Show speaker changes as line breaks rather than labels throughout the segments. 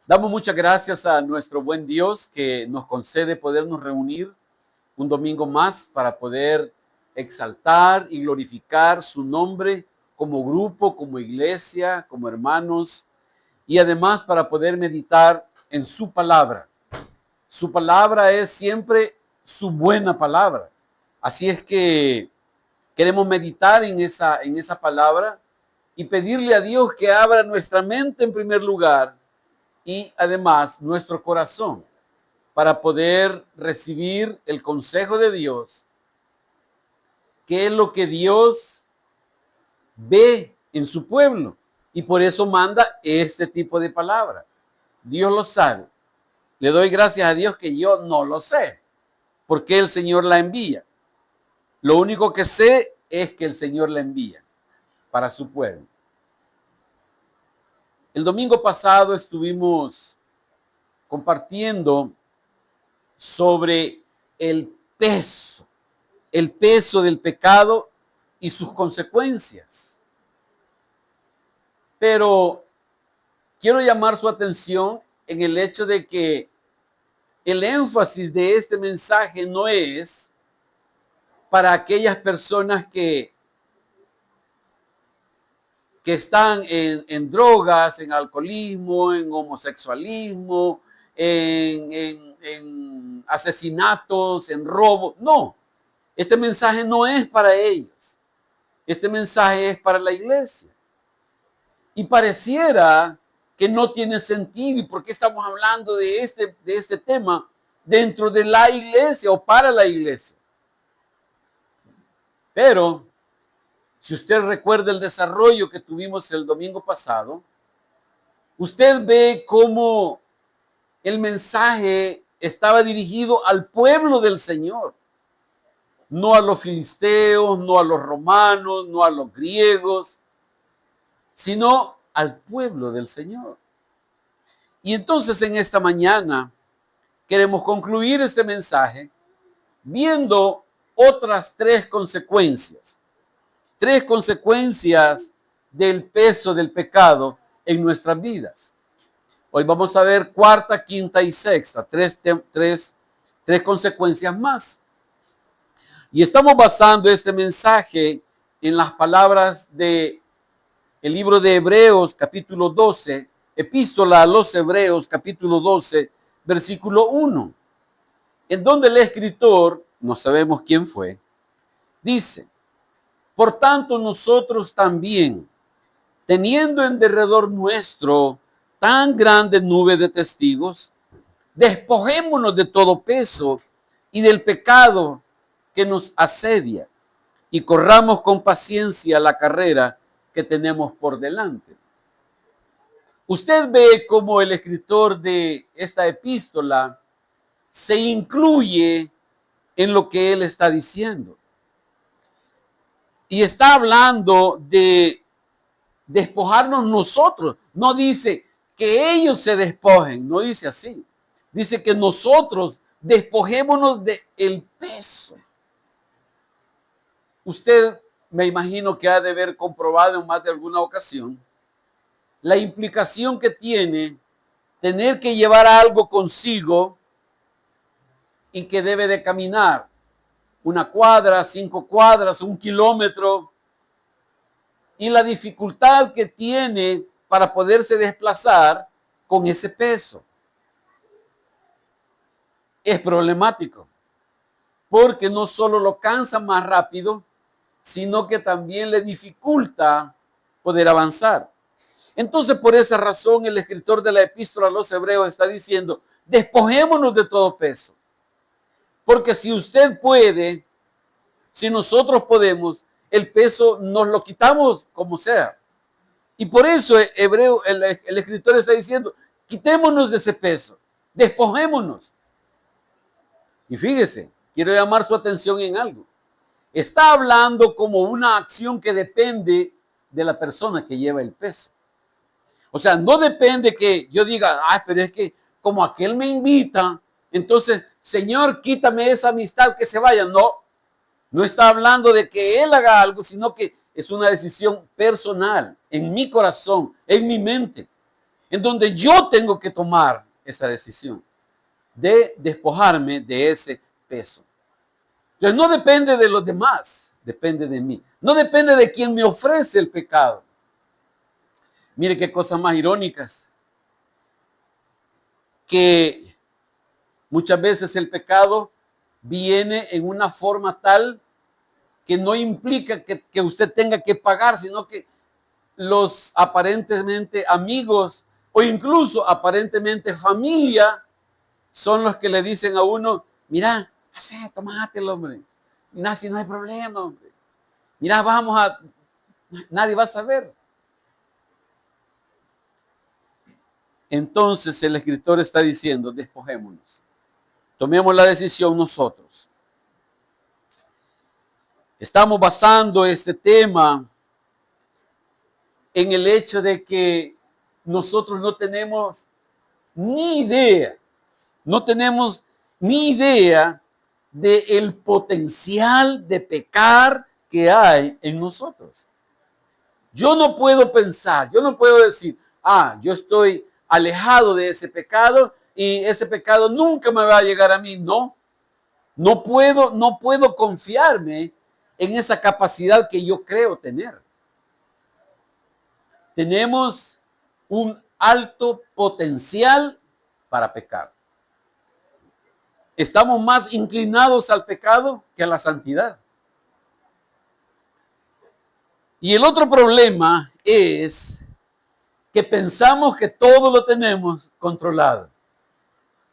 Damos muchas gracias a nuestro buen Dios que nos concede podernos reunir un domingo más para poder exaltar y glorificar su nombre como grupo, como iglesia, como hermanos y además para poder meditar en su palabra. Su palabra es siempre su buena palabra. Así es que queremos meditar en esa palabra y pedirle a Dios que abra nuestra mente en primer lugar y además nuestro corazón para poder recibir el consejo de Dios, que es lo que Dios ve en su pueblo. Y por eso manda este tipo de palabra. Dios lo sabe. Le doy gracias a Dios que yo no lo sé, porque el Señor la envía. Lo único que sé es que el Señor la envía para su pueblo. El domingo pasado estuvimos compartiendo sobre el peso del pecado y sus consecuencias. Pero quiero llamar su atención en el hecho de que el énfasis de este mensaje no es para aquellas personas que están en drogas, en alcoholismo, en homosexualismo, en asesinatos, en robo. No, este mensaje no es para ellos. Este mensaje es para la iglesia. Y pareciera que no tiene sentido. ¿Y por qué estamos hablando de este tema dentro de la iglesia o para la iglesia? Pero si usted recuerda el desarrollo que tuvimos el domingo pasado, usted ve cómo el mensaje estaba dirigido al pueblo del Señor, no a los filisteos, no a los romanos, no a los griegos, sino al pueblo del Señor. Y entonces en esta mañana queremos concluir este mensaje viendo otras tres consecuencias del peso del pecado en nuestras vidas. Hoy vamos a ver cuarta, quinta y sexta, tres consecuencias más. Y estamos basando este mensaje en las palabras de el libro de Hebreos, capítulo 12, epístola a los Hebreos, capítulo 12, versículo 1, en donde el escritor, no sabemos quién fue, dice: por tanto nosotros también, teniendo en derredor nuestro tan grande nube de testigos, despojémonos de todo peso y del pecado que nos asedia y corramos con paciencia la carrera que tenemos por delante. Usted ve cómo el escritor de esta epístola se incluye en lo que él está diciendo. Y está hablando de despojarnos nosotros. No dice que ellos se despojen, no dice así. Dice que nosotros despojémonos del peso. Usted, me imagino que ha de haber comprobado en más de alguna ocasión la implicación que tiene tener que llevar algo consigo y que debe de caminar 1 cuadra, 5 cuadras, 1 kilómetro, y la dificultad que tiene para poderse desplazar con ese peso. Es problemático, porque no solo lo cansa más rápido, sino que también le dificulta poder avanzar. Entonces, por esa razón, el escritor de la epístola a los Hebreos está diciendo: despojémonos de todo peso. Porque si usted puede, si nosotros podemos, el peso nos lo quitamos como sea. Y por eso el escritor está diciendo: quitémonos de ese peso, despojémonos. Y fíjese, quiero llamar su atención en algo. Está hablando como una acción que depende de la persona que lleva el peso. O sea, no depende que yo diga: ay, pero es que como aquel me invita, entonces, Señor, quítame esa amistad, que se vaya. No, no está hablando de que él haga algo, sino que es una decisión personal, en mi corazón, en mi mente. en donde yo tengo que tomar esa decisión de despojarme de ese peso. Entonces no depende de los demás, depende de mí. No depende de quien me ofrece el pecado. Mire qué cosas más irónicas, que muchas veces el pecado viene en una forma tal que no implica que usted tenga que pagar, sino que los aparentemente amigos o incluso aparentemente familia son los que le dicen a uno, mira, tomátelo, hombre. Mira, si no hay problema, hombre. Mira, nadie va a saber. Entonces el escritor está diciendo, despojémonos. Tomemos la decisión nosotros. Estamos basando este tema en el hecho de que nosotros no tenemos ni idea, no tenemos ni idea del potencial de pecar que hay en nosotros. Yo no puedo pensar, yo no puedo decir, yo estoy alejado de ese pecado y ese pecado nunca me va a llegar a mí. No, no puedo confiarme en esa capacidad que yo creo tener. Tenemos un alto potencial para pecar. Estamos más inclinados al pecado que a la santidad. Y el otro problema es que pensamos que todo lo tenemos controlado.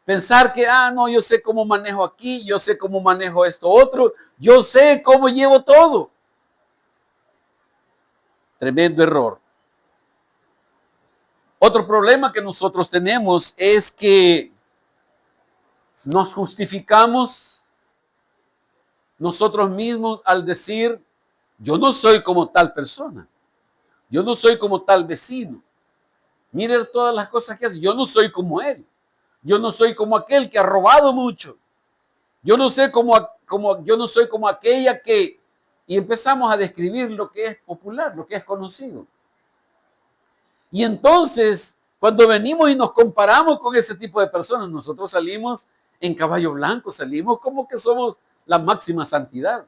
Pensar que, no, yo sé cómo manejo aquí, yo sé cómo manejo esto otro, yo sé cómo llevo todo. Tremendo error. Otro problema que nosotros tenemos es que nos justificamos nosotros mismos al decir, yo no soy como tal persona, yo no soy como tal vecino. Mire todas las cosas que hace, yo no soy como él, yo no soy como aquel que ha robado mucho, yo no sé yo no soy como aquella que... Y empezamos a describir lo que es popular, lo que es conocido. Y entonces, cuando venimos y nos comparamos con ese tipo de personas, nosotros salimos en caballo blanco, salimos como que somos la máxima santidad.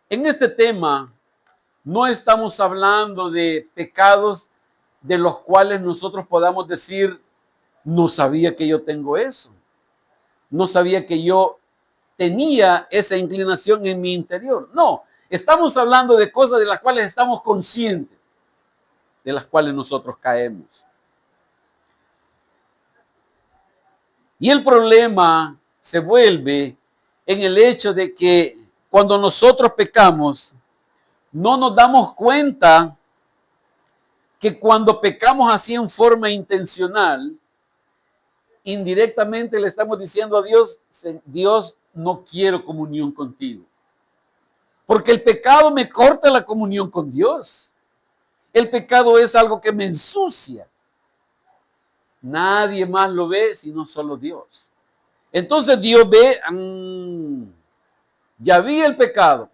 En este tema, no estamos hablando de pecados de los cuales nosotros podamos decir, no sabía que yo tengo eso, no sabía que yo tenía esa inclinación en mi interior. No, estamos hablando de cosas de las cuales estamos conscientes, de las cuales nosotros caemos. Y el problema se vuelve en el hecho de que cuando nosotros pecamos, no nos damos cuenta que cuando pecamos así en forma intencional, indirectamente le estamos diciendo a Dios, Dios, no quiero comunión contigo. Porque el pecado me corta la comunión con Dios. El pecado es algo que me ensucia. Nadie más lo ve sino solo Dios. Entonces Dios ve, ya vi el pecado.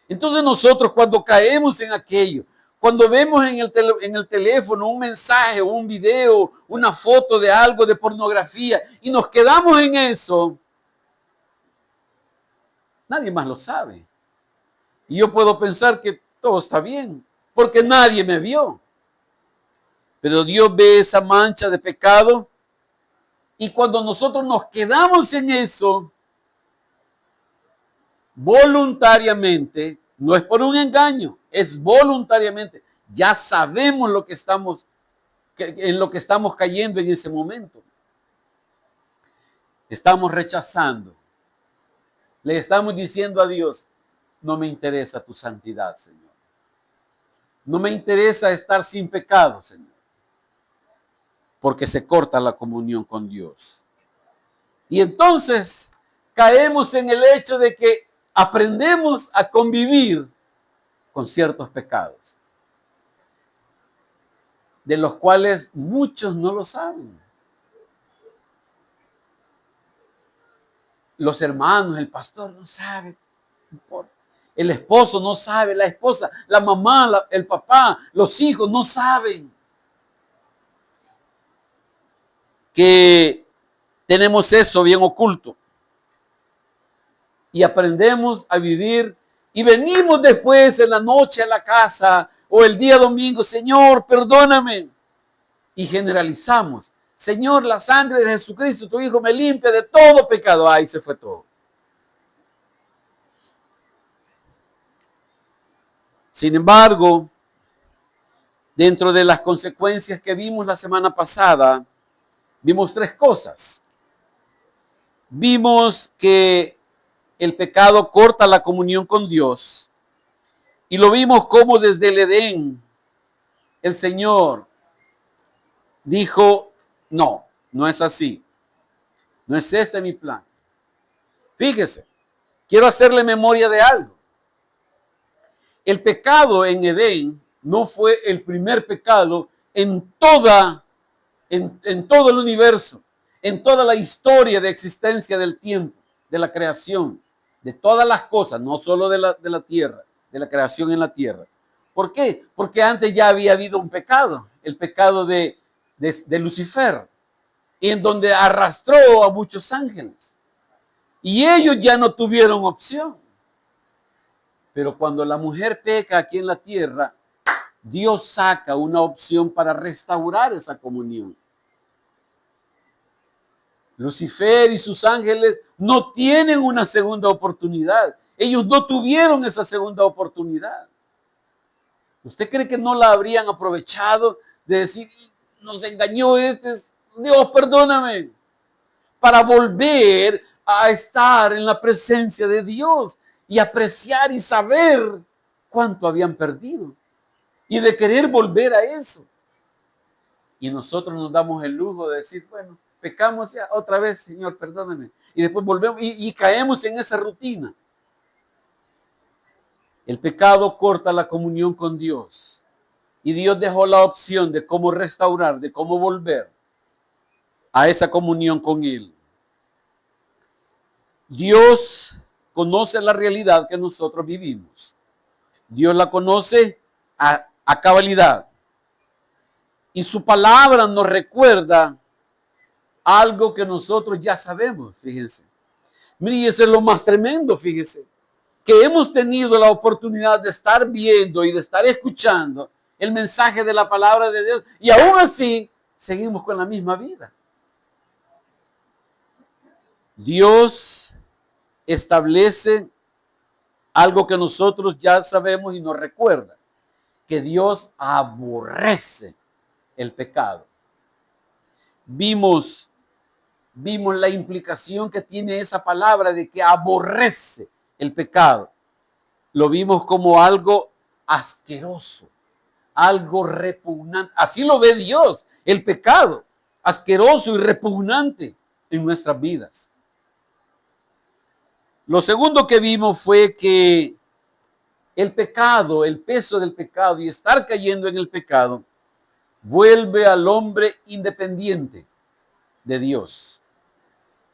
Entonces nosotros cuando caemos en aquello, cuando vemos en el teléfono un mensaje, un video, una foto de algo de pornografía y nos quedamos en eso, nadie más lo sabe. Y yo puedo pensar que todo está bien, porque nadie me vio. Pero Dios ve esa mancha de pecado y cuando nosotros nos quedamos en eso, voluntariamente, no es por un engaño, es voluntariamente. Ya sabemos en lo que estamos cayendo en ese momento. Estamos rechazando. Le estamos diciendo a Dios, no me interesa tu santidad, Señor. No me interesa estar sin pecado, Señor. Porque se corta la comunión con Dios. Y entonces caemos en el hecho de que aprendemos a convivir con ciertos pecados, de los cuales muchos no lo saben. Los hermanos, el pastor no sabe, no importa. El esposo no sabe, la esposa, la mamá, el papá, los hijos no saben que tenemos eso bien oculto. Y aprendemos a vivir y venimos después en la noche a la casa o el día domingo, Señor, perdóname. Y generalizamos, Señor, la sangre de Jesucristo, tu Hijo, me limpia de todo pecado. Ahí se fue todo. Sin embargo, dentro de las consecuencias que vimos la semana pasada, vimos tres cosas. Vimos que el pecado corta la comunión con Dios. Y lo vimos como desde el Edén el Señor dijo, no, no es así. No es este mi plan. Fíjese, quiero hacerle memoria de algo. El pecado en Edén no fue el primer pecado en todo el universo, en toda la historia de existencia del tiempo, de la creación, de todas las cosas, no solo de la tierra, de la creación en la tierra. ¿Por qué? Porque antes ya había habido un pecado, el pecado de Lucifer, y en donde arrastró a muchos ángeles. Y ellos ya no tuvieron opción. Pero cuando la mujer peca aquí en la tierra, Dios saca una opción para restaurar esa comunión. Lucifer y sus ángeles no tienen una segunda oportunidad. Ellos no tuvieron esa segunda oportunidad. ¿Usted cree que no la habrían aprovechado de decir, nos engañó Dios, perdóname, para volver a estar en la presencia de Dios y apreciar y saber cuánto habían perdido y de querer volver a eso? Y nosotros nos damos el lujo de decir, bueno, pecamos ya otra vez, Señor, perdóname. Y después volvemos y caemos en esa rutina. El pecado corta la comunión con Dios. Y Dios dejó la opción de cómo restaurar, de cómo volver a esa comunión con Él. Dios conoce la realidad que nosotros vivimos. Dios la conoce a cabalidad. Y su palabra nos recuerda algo que nosotros ya sabemos, fíjense. Mire, y eso es lo más tremendo, fíjese. Que hemos tenido la oportunidad de estar viendo y de estar escuchando el mensaje de la palabra de Dios. Y aún así, seguimos con la misma vida. Dios establece algo que nosotros ya sabemos y nos recuerda. Que Dios aborrece el pecado. Vimos la implicación que tiene esa palabra de que aborrece el pecado. Lo vimos como algo asqueroso, algo repugnante. Así lo ve Dios, el pecado, asqueroso y repugnante en nuestras vidas. Lo segundo que vimos fue que el pecado, el peso del pecado y estar cayendo en el pecado, vuelve al hombre independiente de Dios.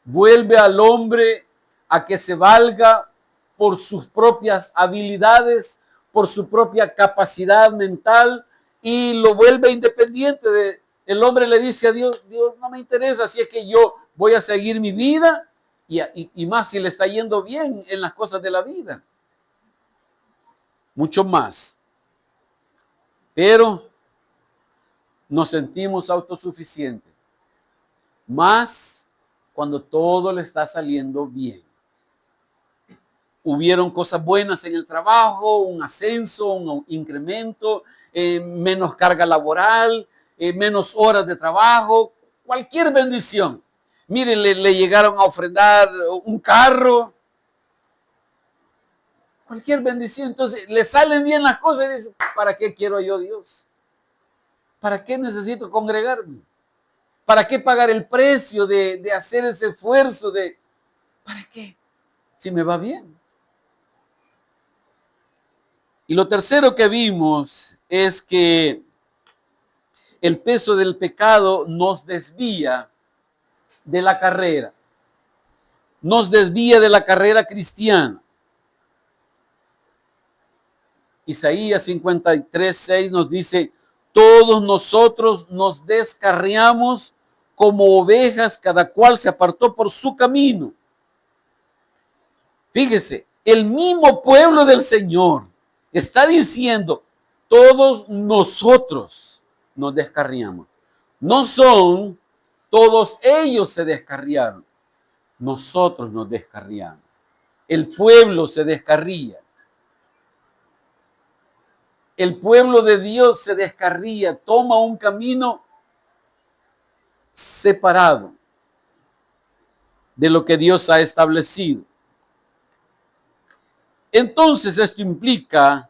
Vuelve al hombre a que se valga por sus propias habilidades, por su propia capacidad mental y lo vuelve independiente. El hombre le dice a Dios, Dios no me interesa si es que yo voy a seguir mi vida y más si le está yendo bien en las cosas de la vida. Mucho más. Pero nos sentimos autosuficientes. Más cuando todo le está saliendo bien. Hubieron cosas buenas en el trabajo, un ascenso, un incremento, menos carga laboral, menos horas de trabajo, cualquier bendición. Miren, le llegaron a ofrendar un carro, cualquier bendición. Entonces, le salen bien las cosas y dice, ¿para qué quiero yo Dios? ¿Para qué necesito congregarme? ¿Para qué pagar el precio de hacer ese esfuerzo? ¿Para qué? Si me va bien. Y lo tercero que vimos es que el peso del pecado nos desvía de la carrera. Nos desvía de la carrera cristiana. Isaías 53:6 nos dice, todos nosotros nos descarriamos como ovejas, cada cual se apartó por su camino. Fíjese, el mismo pueblo del Señor está diciendo, todos nosotros nos descarriamos. No son, todos ellos se descarriaron. Nosotros nos descarriamos. El pueblo se descarría. El pueblo de Dios se descarría, toma un camino separado de lo que Dios ha establecido. Entonces esto implica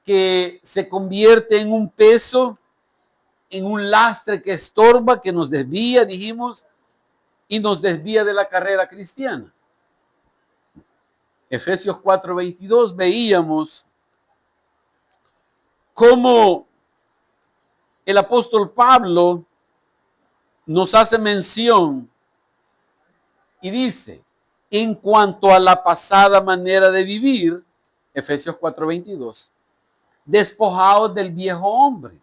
que se convierte en un peso, en un lastre que estorba, que nos desvía, dijimos, y nos desvía de la carrera cristiana. Efesios 4:22 veíamos cómo el apóstol Pablo nos hace mención y dice, en cuanto a la pasada manera de vivir, Efesios 4:22, despojados del viejo hombre,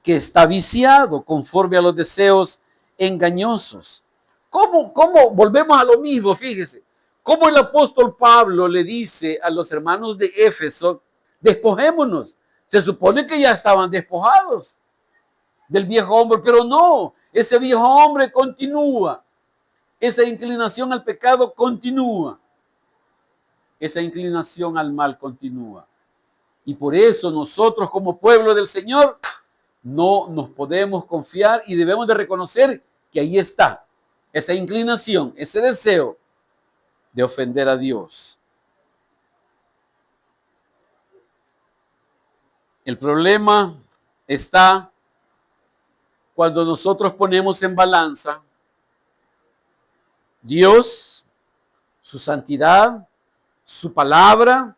que está viciado conforme a los deseos engañosos. ¿Cómo volvemos a lo mismo? Fíjese, cómo el apóstol Pablo le dice a los hermanos de Éfeso, despojémonos. Se supone que ya estaban despojados del viejo hombre, pero no, ese viejo hombre continúa. Esa inclinación al pecado continúa. Esa inclinación al mal continúa. Y por eso nosotros como pueblo del Señor no nos podemos confiar y debemos de reconocer que ahí está esa inclinación, ese deseo de ofender a Dios. El problema está cuando nosotros ponemos en balanza Dios, su santidad, su palabra,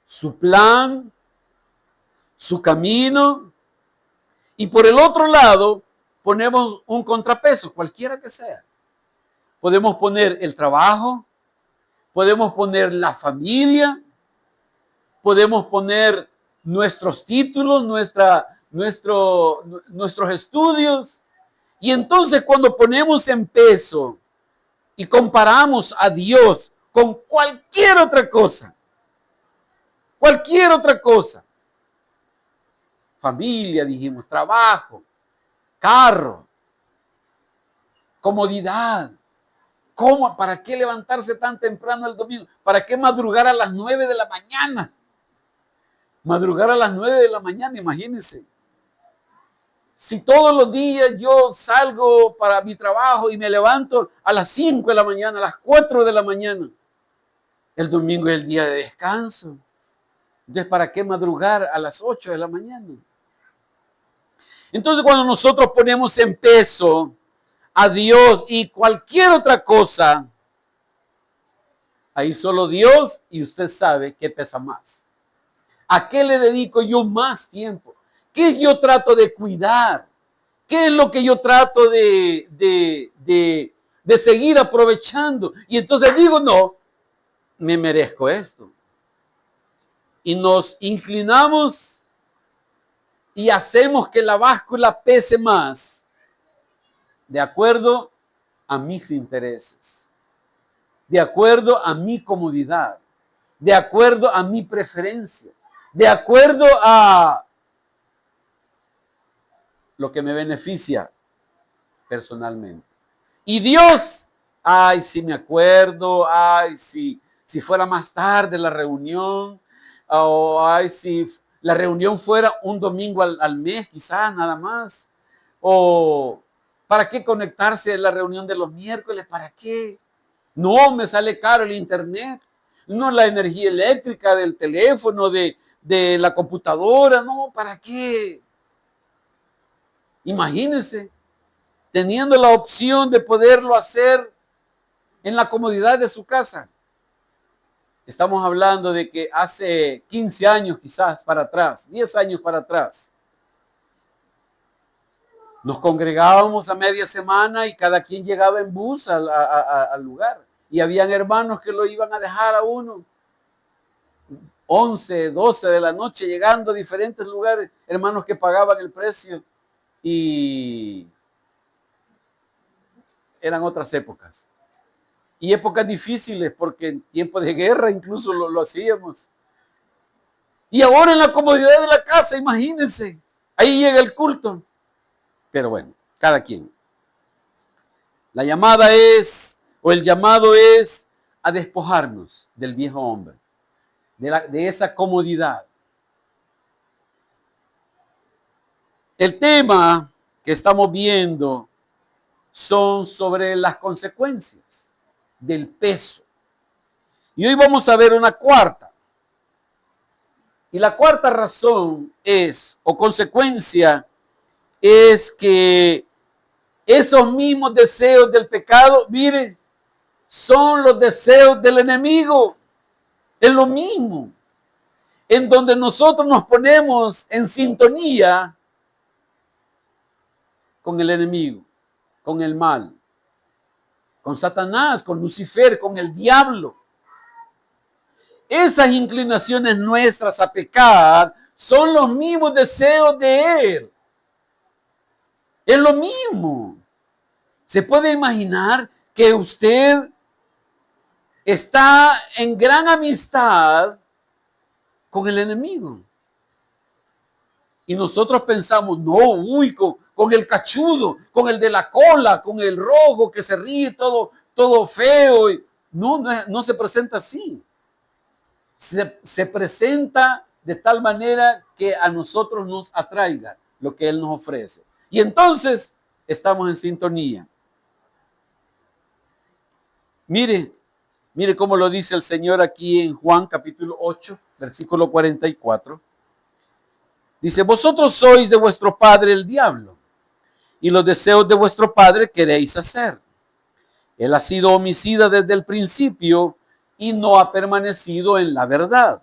su plan, su camino, y por el otro lado ponemos un contrapeso, cualquiera que sea. Podemos poner el trabajo, podemos poner la familia, podemos poner nuestros títulos, nuestros estudios, y entonces cuando ponemos en peso y comparamos a Dios con cualquier otra cosa, familia, dijimos, trabajo, carro, comodidad. ¿Cómo? ¿Para qué levantarse tan temprano el domingo? ¿Para qué madrugar a las 9 de la mañana? Madrugar a las 9 de la mañana, imagínense. Si todos los días yo salgo para mi trabajo y me levanto a las 5 de la mañana, a las 4 de la mañana, el domingo es el día de descanso. Entonces, ¿para qué madrugar a las 8 de la mañana? Entonces, cuando nosotros ponemos en peso a Dios y cualquier otra cosa, ahí solo Dios y usted sabe qué pesa más. ¿A qué le dedico yo más tiempo? ¿Qué yo trato de cuidar? ¿Qué es lo que yo trato de seguir aprovechando? Y entonces digo, no, me merezco esto. Y nos inclinamos y hacemos que la báscula pese más de acuerdo a mis intereses, de acuerdo a mi comodidad, de acuerdo a mi preferencia, de acuerdo a lo que me beneficia personalmente. Y Dios, ay, si me acuerdo, ay, si fuera más tarde la reunión, o ay, si la reunión fuera un domingo al mes, quizás nada más, o ¿para qué conectarse a la reunión de los miércoles? ¿Para qué? No, me sale caro el internet, no la energía eléctrica del teléfono, de la computadora, no, ¿para qué? Imagínense, teniendo la opción de poderlo hacer en la comodidad de su casa. Estamos hablando de que hace 15 años quizás para atrás, 10 años para atrás, nos congregábamos a media semana y cada quien llegaba en bus al lugar. Y habían hermanos que lo iban a dejar a uno 11, 12 de la noche, llegando a diferentes lugares, hermanos que pagaban el precio, y eran otras épocas. Y épocas difíciles, porque en tiempos de guerra incluso lo hacíamos. Y ahora en la comodidad de la casa, imagínense, ahí llega el culto. Pero bueno, cada quien. La llamada es, o el llamado es, a despojarnos del viejo hombre, de esa comodidad. El tema que estamos viendo son sobre las consecuencias del peso. Y hoy vamos a ver una cuarta. Y la cuarta razón es, o consecuencia, es que esos mismos deseos del pecado, mire, son los deseos del enemigo. Es lo mismo. En donde nosotros nos ponemos en sintonía con el enemigo, con el mal, con Satanás, con Lucifer, con el diablo. Esas inclinaciones nuestras a pecar son los mismos deseos de él. Es lo mismo. ¿Se puede imaginar que usted está en gran amistad con el enemigo? Y nosotros pensamos, no, uy, con el cachudo, con el de la cola, con el rojo que se ríe todo feo. No se presenta así. Se presenta de tal manera que a nosotros nos atraiga lo que Él nos ofrece. Y entonces estamos en sintonía. Mire cómo lo dice el Señor aquí en Juan capítulo 8, versículo 44. Dice, vosotros sois de vuestro padre el diablo, y los deseos de vuestro padre queréis hacer. Él ha sido homicida desde el principio y no ha permanecido en la verdad,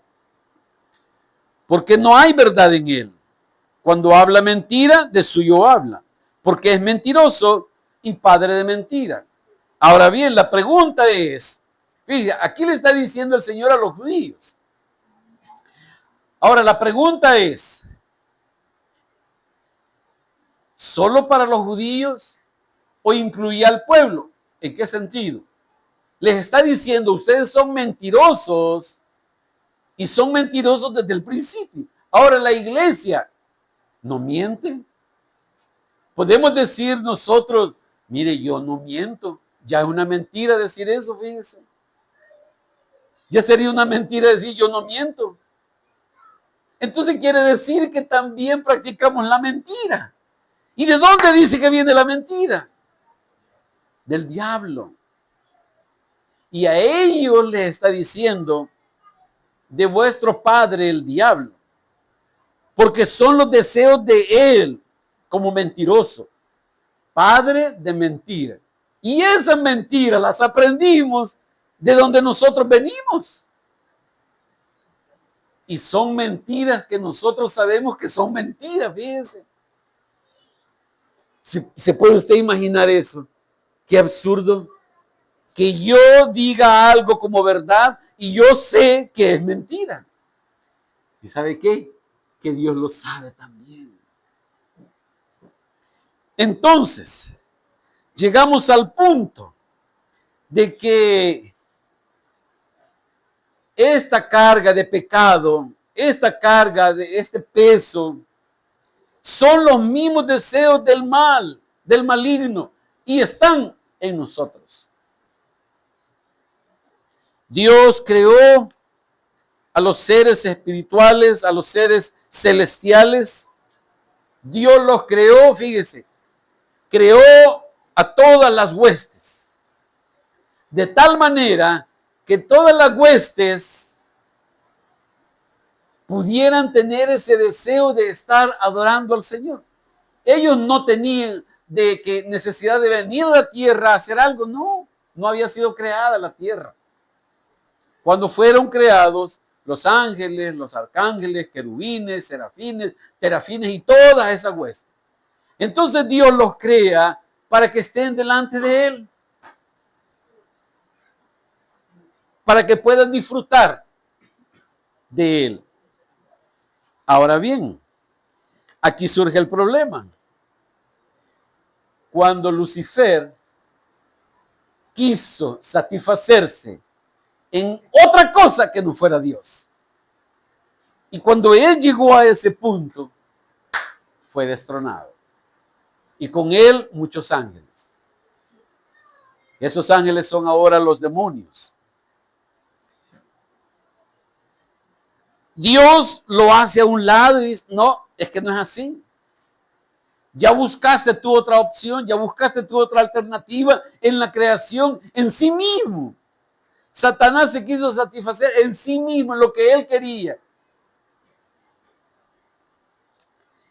porque no hay verdad en él. Cuando habla mentira, de suyo habla, porque es mentiroso y padre de mentira. Ahora bien, la pregunta es, fíjate, aquí le está diciendo el Señor a los judíos. Ahora la pregunta es, ¿solo para los judíos o incluía al pueblo? ¿En qué sentido? Les está diciendo, ustedes son mentirosos y son mentirosos desde el principio. Ahora la iglesia no miente. Podemos decir nosotros, mire, yo no miento. Ya es una mentira decir eso, fíjense. Ya sería una mentira decir yo no miento. Entonces quiere decir que también practicamos la mentira. ¿Y de dónde dice que viene la mentira? Del diablo. Y a ellos les está diciendo, de vuestro padre el diablo, porque son los deseos de él como mentiroso, padre de mentira. Y esas mentiras las aprendimos de donde nosotros venimos. Y son mentiras que nosotros sabemos que son mentiras, fíjense. ¿Se puede usted imaginar eso? Qué absurdo. Que yo diga algo como verdad y yo sé que es mentira. ¿Y sabe qué? Que Dios lo sabe también. Entonces, llegamos al punto de que esta carga de pecado, esta carga de este peso, son los mismos deseos del mal, del maligno, y están en nosotros. Dios creó a los seres espirituales, a los seres celestiales. Dios los creó, fíjese, creó a todas las huestes, de tal manera que todas las huestes pudieran tener ese deseo de estar adorando al Señor. Ellos no tenían de que necesidad de venir a la tierra a hacer algo, no había sido creada la tierra. Cuando fueron creados los ángeles, los arcángeles, querubines, serafines, terafines y todas esas huestes. Entonces Dios los crea para que estén delante de Él. Para que puedan disfrutar de Él. Ahora bien, aquí surge el problema. Cuando Lucifer quiso satisfacerse en otra cosa que no fuera Dios. Y cuando él llegó a ese punto, fue destronado. Y con él muchos ángeles. Esos ángeles son ahora los demonios. Dios lo hace a un lado y dice, no, es que no es así. Ya buscaste tu otra opción, ya buscaste tu otra alternativa en la creación, en sí mismo. Satanás se quiso satisfacer en sí mismo, en lo que él quería.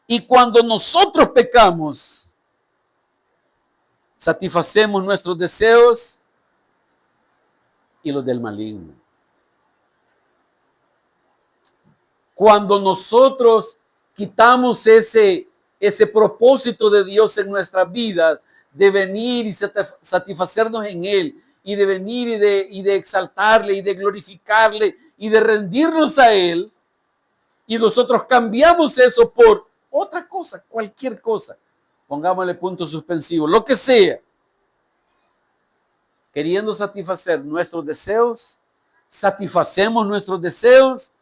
Y cuando nosotros pecamos, satisfacemos nuestros deseos y los del maligno. Cuando nosotros quitamos ese propósito de Dios en nuestras vidas, de venir y satisfacernos en Él, y de venir y de exaltarle, y de glorificarle, y de rendirnos a Él, y nosotros cambiamos eso por otra cosa, cualquier cosa, pongámosle punto suspensivo, lo que sea, queriendo satisfacer nuestros deseos, satisfacemos nuestros deseos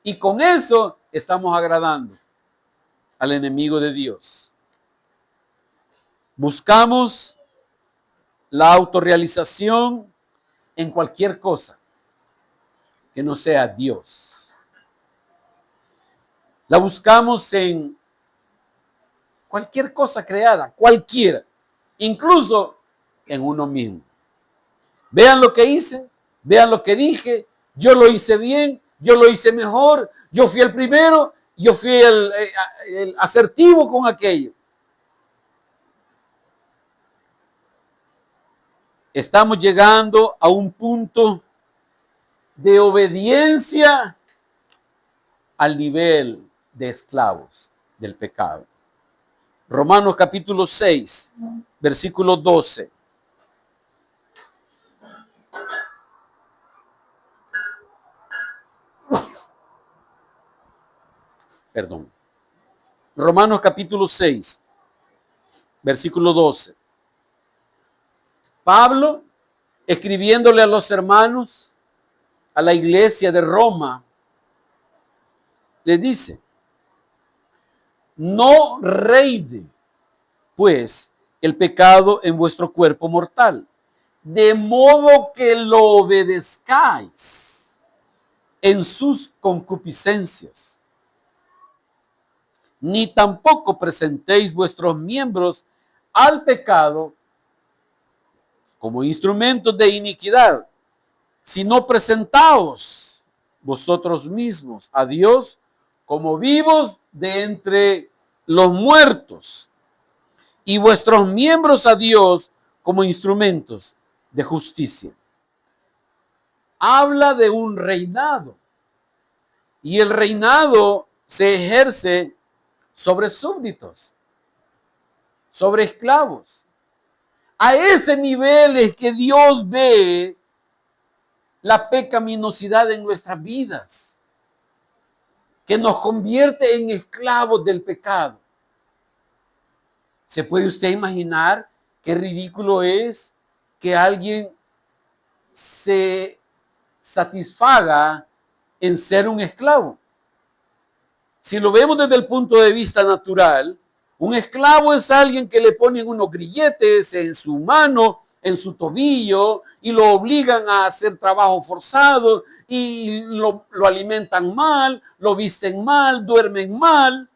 y con eso estamos agradando al enemigo de Dios. Buscamos la autorrealización en cualquier cosa que no sea Dios. La buscamos en cualquier cosa creada, cualquiera, incluso en uno mismo. Vean lo que hice, vean lo que dije, yo lo hice bien, yo lo hice mejor, yo fui el primero, yo fui el asertivo con aquello. Estamos llegando a un punto de obediencia al nivel de esclavos del pecado. Romanos capítulo 6, versículo 12. Perdón. Romanos capítulo 6, versículo 12. Pablo, escribiéndole a los hermanos, a la iglesia de Roma, le dice, no reine, pues, el pecado en vuestro cuerpo mortal, de modo que lo obedezcáis en sus concupiscencias, ni tampoco presentéis vuestros miembros al pecado como instrumentos de iniquidad, sino presentaos vosotros mismos a Dios como vivos de entre los muertos y vuestros miembros a Dios como instrumentos de justicia. Habla de un reinado y el reinado se ejerce sobre súbditos, sobre esclavos. A ese nivel es que Dios ve la pecaminosidad en nuestras vidas, que nos convierte en esclavos del pecado. ¿Se puede usted imaginar qué ridículo es que alguien se satisfaga en ser un esclavo? Si lo vemos desde el punto de vista natural, un esclavo es alguien que le ponen unos grilletes en su mano, en su tobillo, y lo obligan a hacer trabajo forzado, y lo alimentan mal, lo visten mal, duermen mal.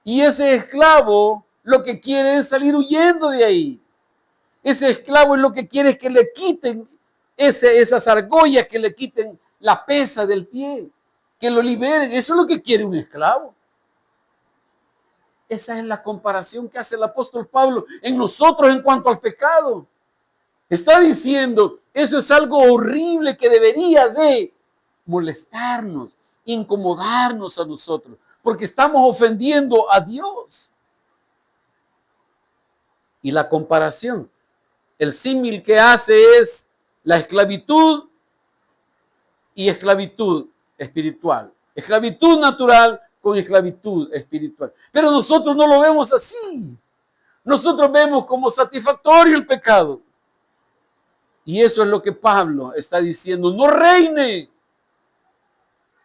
Y ese esclavo lo que quiere es salir huyendo de ahí. Ese esclavo es lo que quiere es que le quiten esas argollas, que le quiten la pesa del pie, que lo liberen. Eso es lo que quiere un esclavo. Esa es la comparación que hace el apóstol Pablo en nosotros en cuanto al pecado. Está diciendo, eso es algo horrible que debería de molestarnos, incomodarnos a nosotros, porque estamos ofendiendo a Dios. Y la comparación, el símil que hace es la esclavitud y esclavitud espiritual. Esclavitud natural con esclavitud espiritual. Pero nosotros no lo vemos así. Nosotros vemos como satisfactorio el pecado. Y eso es lo que Pablo está diciendo. No reine.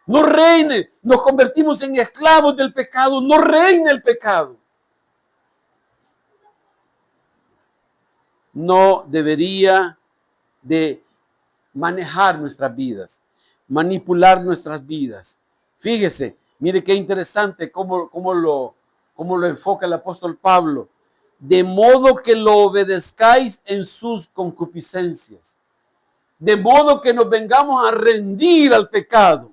No reine. Nos convertimos en esclavos del pecado. No reine el pecado. No debería de manejar nuestras vidas, manipular nuestras vidas. Fíjese, mire qué interesante cómo lo enfoca el apóstol Pablo. De modo que lo obedezcáis en sus concupiscencias. De modo que nos vengamos a rendir al pecado.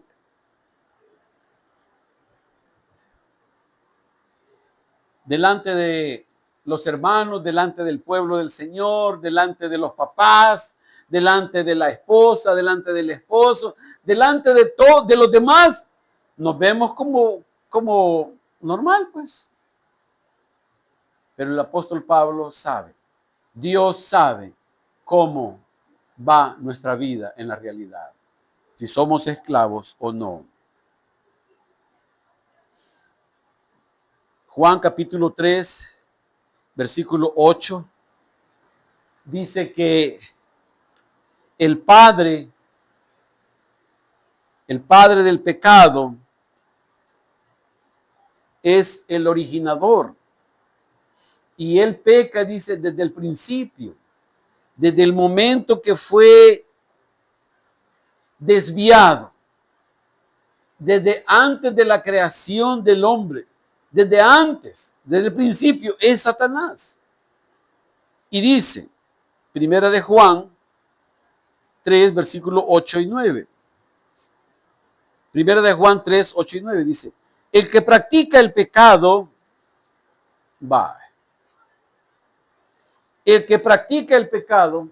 Delante de los hermanos, delante del pueblo del Señor, delante de los papás, delante de la esposa, delante del esposo, delante de todos, de los demás, nos vemos como normal, pues. Pero el apóstol Pablo sabe, Dios sabe cómo va nuestra vida en la realidad, si somos esclavos o no. Juan capítulo 3, versículo 8, dice que el padre del pecado es el originador. Y él peca, dice, desde el principio, desde el momento que fue desviado, desde antes de la creación del hombre, desde antes, desde el principio, es Satanás. Y dice, primera de Juan 3, versículo 8 y 9. Primera de Juan 3, 8 y 9 dice, el que practica el pecado, va. El que practica el pecado,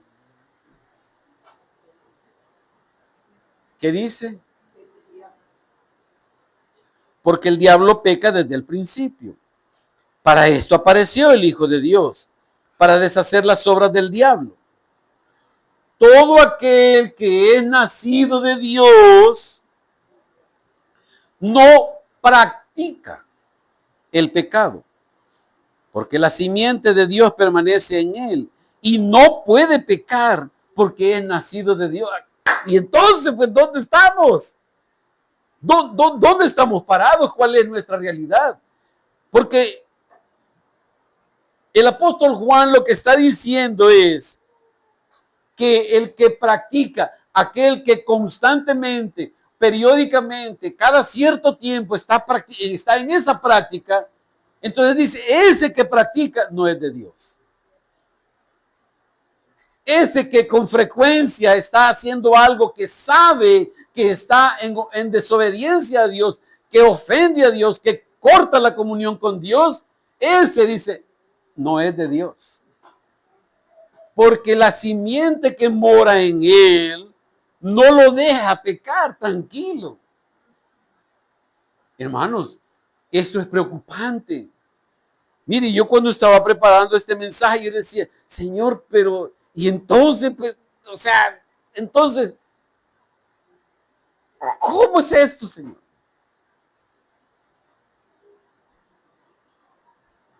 ¿qué dice? Porque el diablo peca desde el principio. Para esto apareció el Hijo de Dios, para deshacer las obras del diablo. Todo aquel que es nacido de Dios no practica el pecado, porque la simiente de Dios permanece en él y no puede pecar porque es nacido de Dios. Y entonces, pues, ¿dónde estamos? ¿Dónde estamos parados? ¿Cuál es nuestra realidad? Porque el apóstol Juan lo que está diciendo es que el que practica, aquel que constantemente, periódicamente, cada cierto tiempo está en esa práctica, entonces dice, ese que practica no es de Dios. Ese que con frecuencia está haciendo algo que sabe que está en desobediencia a Dios, que ofende a Dios, que corta la comunión con Dios, ese dice, no es de Dios. Porque la simiente que mora en él no lo deja pecar tranquilo. Hermanos, esto es preocupante. Mire, yo cuando estaba preparando este mensaje, yo decía, Señor, pero, y entonces, pues, o sea, entonces, ¿cómo es esto, Señor?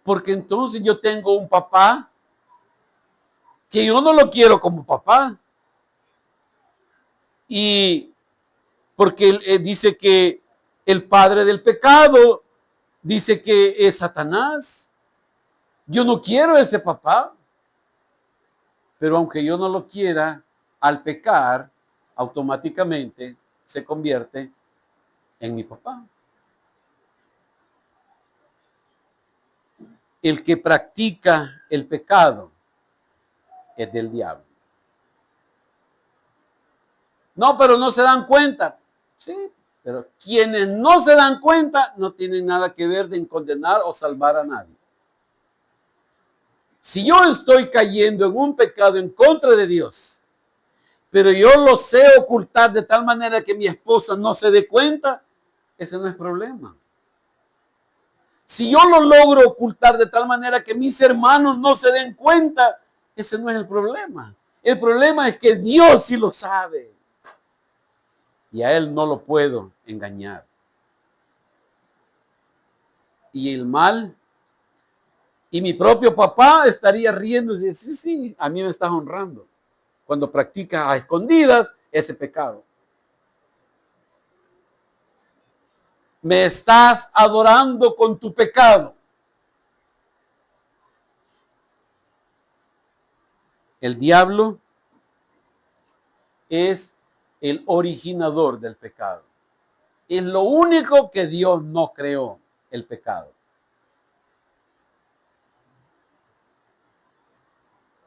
Porque entonces yo tengo un papá que yo no lo quiero como papá. Y porque él dice que el padre del pecado dice que es Satanás. Yo no quiero ese papá. Pero aunque yo no lo quiera, al pecar, automáticamente se convierte en mi papá. El que practica el pecado es del diablo. No, pero no se dan cuenta. Sí, pero quienes no se dan cuenta no tienen nada que ver en condenar o salvar a nadie. Si yo estoy cayendo en un pecado en contra de Dios, pero yo lo sé ocultar de tal manera que mi esposa no se dé cuenta, ese no es problema. Si yo lo logro ocultar de tal manera que mis hermanos no se den cuenta, ese no es el problema. El problema es que Dios sí lo sabe. y a él no lo puedo engañar. Y el mal, y mi propio papá estaría riéndose, sí, sí, a mí me estás honrando cuando practicas a escondidas ese pecado. Me estás adorando con tu pecado. El diablo es el originador del pecado. Es lo único que Dios no creó, el pecado.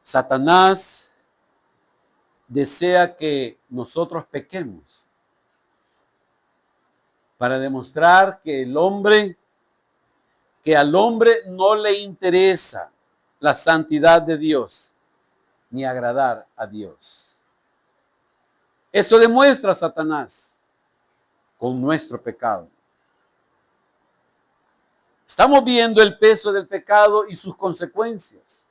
Satanás desea que nosotros pequemos para demostrar que al hombre no le interesa la santidad de Dios ni agradar a Dios. Eso demuestra Satanás con nuestro pecado. Estamos viendo el peso del pecado y sus consecuencias.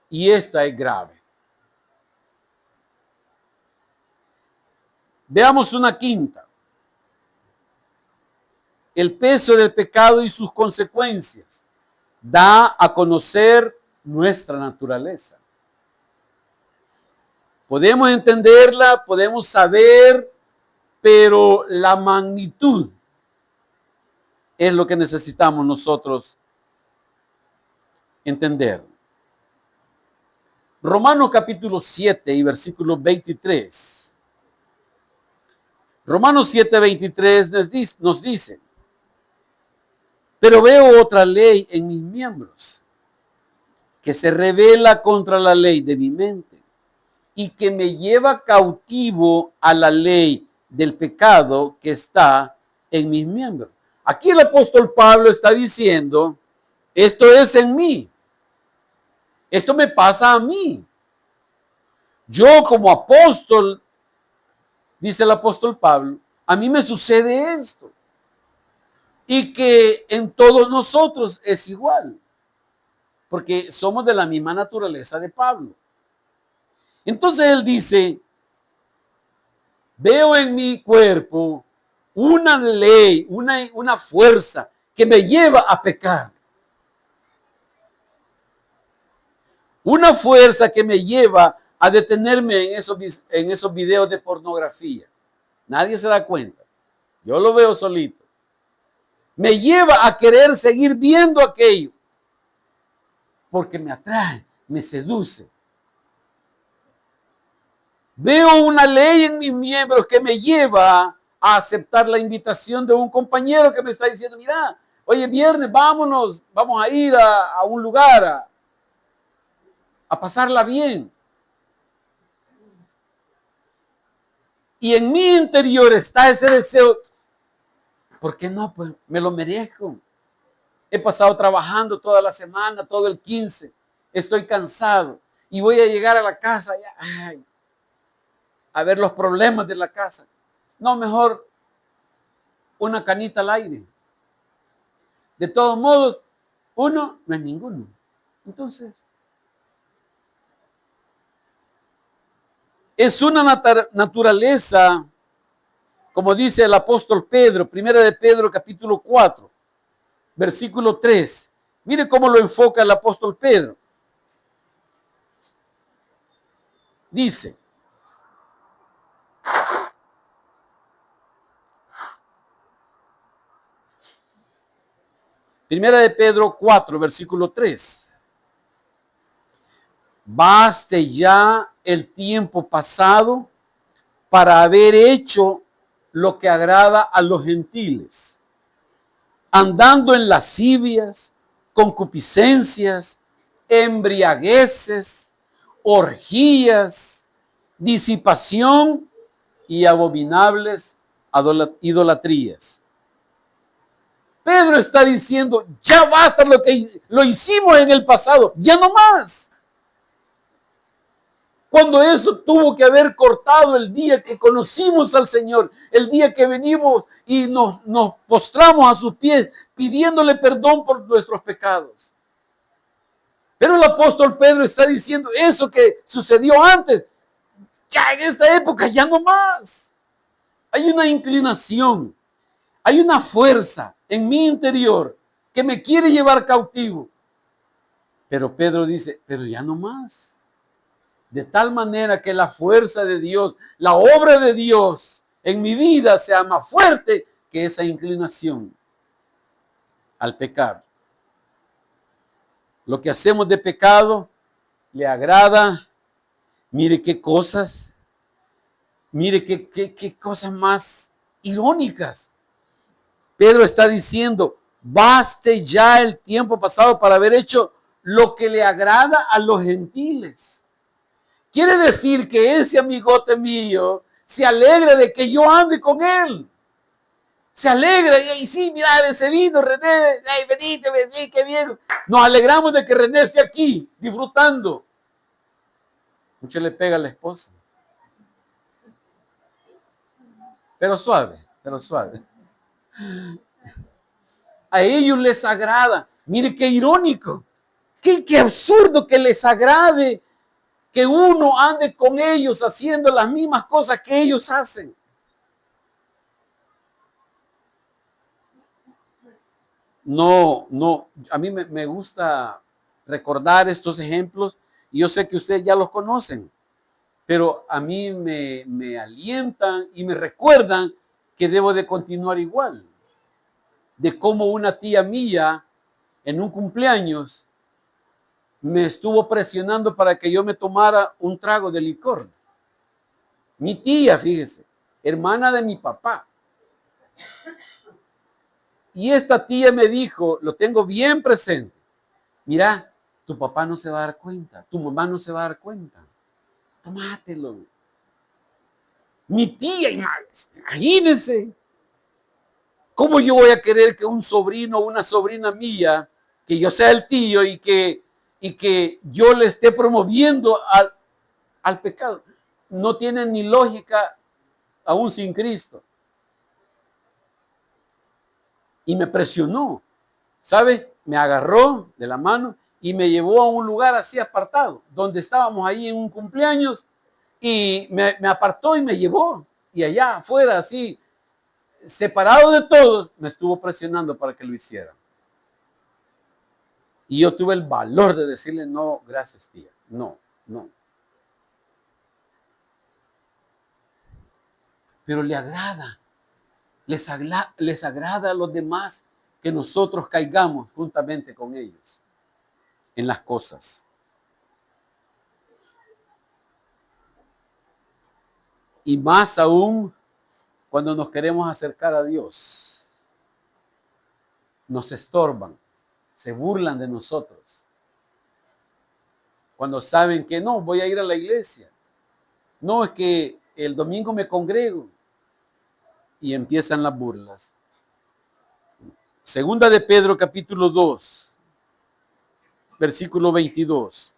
Y esta es grave. Veamos una quinta. El peso del pecado y sus consecuencias da a conocer nuestra naturaleza. Podemos entenderla, podemos saber, pero la magnitud es lo que necesitamos nosotros entender. Romanos capítulo 7 y versículo 23. Romanos 7, 23 nos dice, pero veo otra ley en mis miembros, que se revela contra la ley de mi mente y que me lleva cautivo a la ley del pecado que está en mis miembros. Aquí el apóstol Pablo está diciendo, esto es en mí. Esto me pasa a mí. Yo como apóstol, dice el apóstol Pablo, a mí me sucede esto. Y que en todos nosotros es igual. Porque somos de la misma naturaleza de Pablo. Entonces él dice, veo en mi cuerpo una ley, una fuerza que me lleva a pecar. Una fuerza que me lleva a detenerme en esos videos de pornografía. Nadie se da cuenta. Yo lo veo solito. Me lleva a querer seguir viendo aquello. Porque me atrae, me seduce. Veo una ley en mis miembros que me lleva a aceptar la invitación de un compañero que me está diciendo, mira, oye, viernes, vámonos, vamos a ir a un lugar a pasarla bien. Y en mi interior está ese deseo, ¿por qué no? Pues me lo merezco. He pasado trabajando toda la semana, todo el 15, estoy cansado y voy a llegar a la casa a ver los problemas de la casa. No, mejor una canita al aire. De todos modos, uno no es ninguno. Entonces, es una naturaleza, como dice el apóstol Pedro, primera de Pedro capítulo 4, versículo 3. Mire cómo lo enfoca el apóstol Pedro. Dice, primera de Pedro 4, versículo 3. Baste ya el tiempo pasado para haber hecho lo que agrada a los gentiles, andando en lascivias, concupiscencias, embriagueces, orgías, disipación y abominables idolatrías. Pedro está diciendo, ya basta lo que lo hicimos en el pasado, ya no más. Cuando eso tuvo que haber cortado el día que conocimos al Señor, el día que venimos y nos postramos a sus pies pidiéndole perdón por nuestros pecados. Pero el apóstol Pedro está diciendo eso que sucedió antes, ya en esta época ya no más. Hay una inclinación, hay una fuerza en mi interior que me quiere llevar cautivo. Pero Pedro dice, pero ya no más. De tal manera que la fuerza de Dios, la obra de Dios en mi vida sea más fuerte que esa inclinación al pecar. Lo que hacemos de pecado le agrada. Mire qué cosas, mire qué cosas más irónicas. Pedro está diciendo, baste ya el tiempo pasado para haber hecho lo que le agrada a los gentiles. Quiere decir que ese amigote mío se alegra de que yo ande con él. Se alegra, y sí, mira, se vino René, ay, venite, sí, qué bien. Nos alegramos de que René esté aquí, disfrutando. Mucho le pega a la esposa. Pero suave, pero suave. A ellos les agrada. Mire qué irónico. Qué absurdo que les agrade que uno ande con ellos haciendo las mismas cosas que ellos hacen. No, a mí me gusta recordar estos ejemplos y yo sé que ustedes ya los conocen, pero a mí me alientan y me recuerdan que debo de continuar igual. De cómo una tía mía en un cumpleaños me estuvo presionando para que yo me tomara un trago de licor. Mi tía, fíjese, hermana de mi papá. Y esta tía me dijo, lo tengo bien presente, mira, tu papá no se va a dar cuenta, tu mamá no se va a dar cuenta, tómatelo. Mi tía, imagínense, ¿cómo yo voy a querer que un sobrino o una sobrina mía, que yo sea el tío y que yo le esté promoviendo al pecado? No tiene ni lógica aún sin Cristo. Y me presionó, ¿sabes? Me agarró de la mano y me llevó a un lugar así apartado, donde estábamos ahí en un cumpleaños y me apartó y me llevó. Y allá afuera, así, separado de todos, me estuvo presionando para que lo hiciera. Y yo tuve el valor de decirle, no, gracias tía, no, no. Pero le agrada, les agrada a los demás que nosotros caigamos juntamente con ellos en las cosas. Y más aún cuando nos queremos acercar a Dios. Nos estorban, se burlan de nosotros. Cuando saben que no, voy a ir a la iglesia. No, es que el domingo me congrego. Y empiezan las burlas. Segunda de Pedro, capítulo 2, versículo 22.